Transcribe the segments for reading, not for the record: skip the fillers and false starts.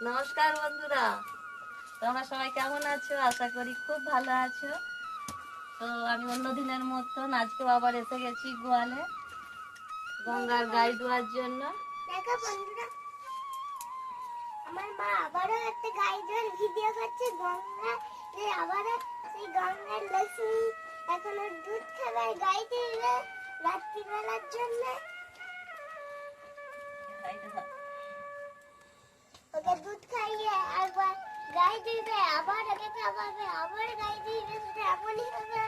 নমস্কার বন্ধুরা, তোমরা সবাই কেমন আছো? আশা করি খুব ভালো আছো। তো আমি অন্য দিনের মতন আজকেও আবার এসে গেছি গোয়ালে গঙ্গার গাই দেওয়ার জন্য। দেখো বন্ধুরা, আমার মা আবারও একটা গাই ধোয়ার ভিডিও করছে। গঙ্গা আবারও সেই গঙ্গার লক্ষ্মী এখন ওর দুধ খাবে, গাই দিবে রাত্রিবেলার জন্য। ওকে দুধ খাইয়ে একবার গাই দিবে, আবার ওকে খাওয়াবে, আবার গাই দিবে। সেটা এমনই হবে।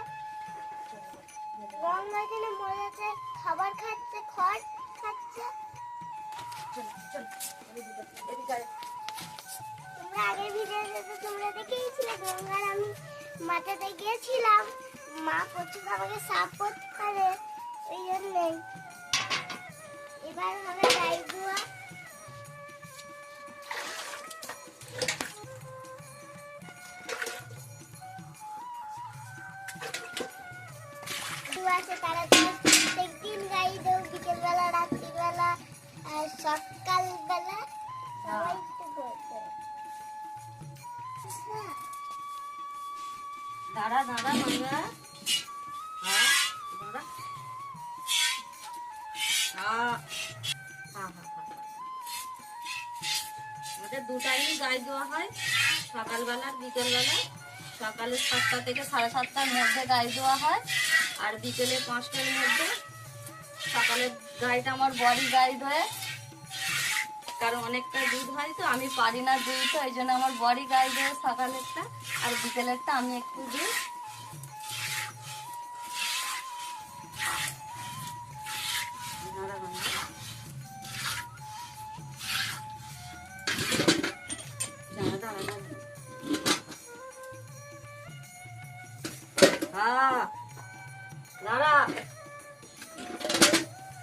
গঙ্গা এখানে মজাতে খাবার খাচ্ছে, খড় খাচ্ছে। তোমরা আগের ভিডিওতে তোমরা দেখেছিলে গঙ্গার আমি মাথাতে গিয়েছিলাম, মা প্রচুর আমাকে সাপোর্ট করে, এই জন্যই এবার হবে গাই ধোয়া। আছে তারা প্রত্যেকদিন গাই দেও, বিকেলবেলা, রাত্রিবেলা আর সকালবেলা সবাই একটু করছে। দাঁড়া দাঁড়া বাংলা, দাঁড়া। আমাদের দু টাইমই গাই দেওয়া হয়, সকালবেলা বিকেলবেলা। সকালে 7টা থেকে 7:30টার মধ্যে গাই দেওয়া হয়, আর বিকেলে 5টার মধ্যে। সকালে গাইটা আমার বড়ি গাই ধোয়, কারণ অনেকটা দুধ হয় তো আমি পারি না দুধ, ওই জন্য আমার বড়ি গাই ধোয় সকালেরটা, আর বিকেলেরটা আমি একটু দিই। দাঁড়া,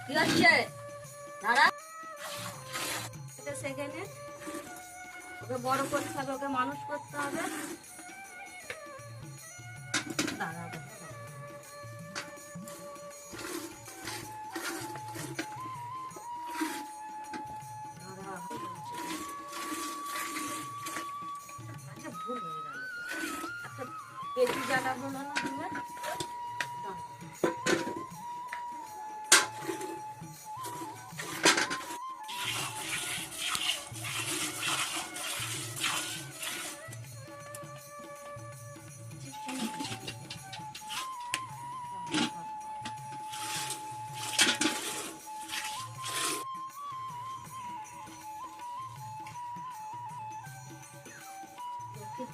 কি হচ্ছে? দাঁড়া, সেখানে ওকে বড় করতে হবে, ওকে মানুষ করতে হবে। দাঁড়া, ভুল হয়ে গেল, একটা পেটি জায়গা হলো না তুমি।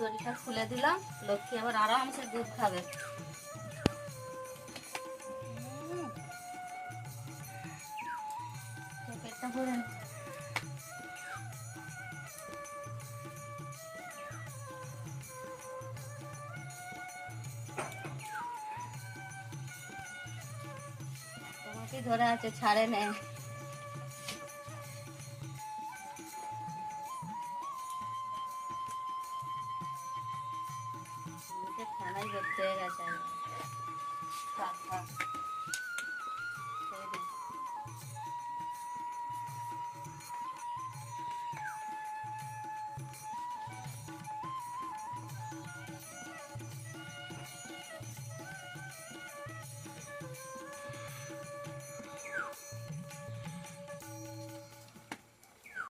দড়িটা খুলে দিলাম, লক্ষ্মী আবার আরামসে দুধ খাবে। পেটটা ভরে তোমাকে ধরে আছে, ছাড়ে নেই।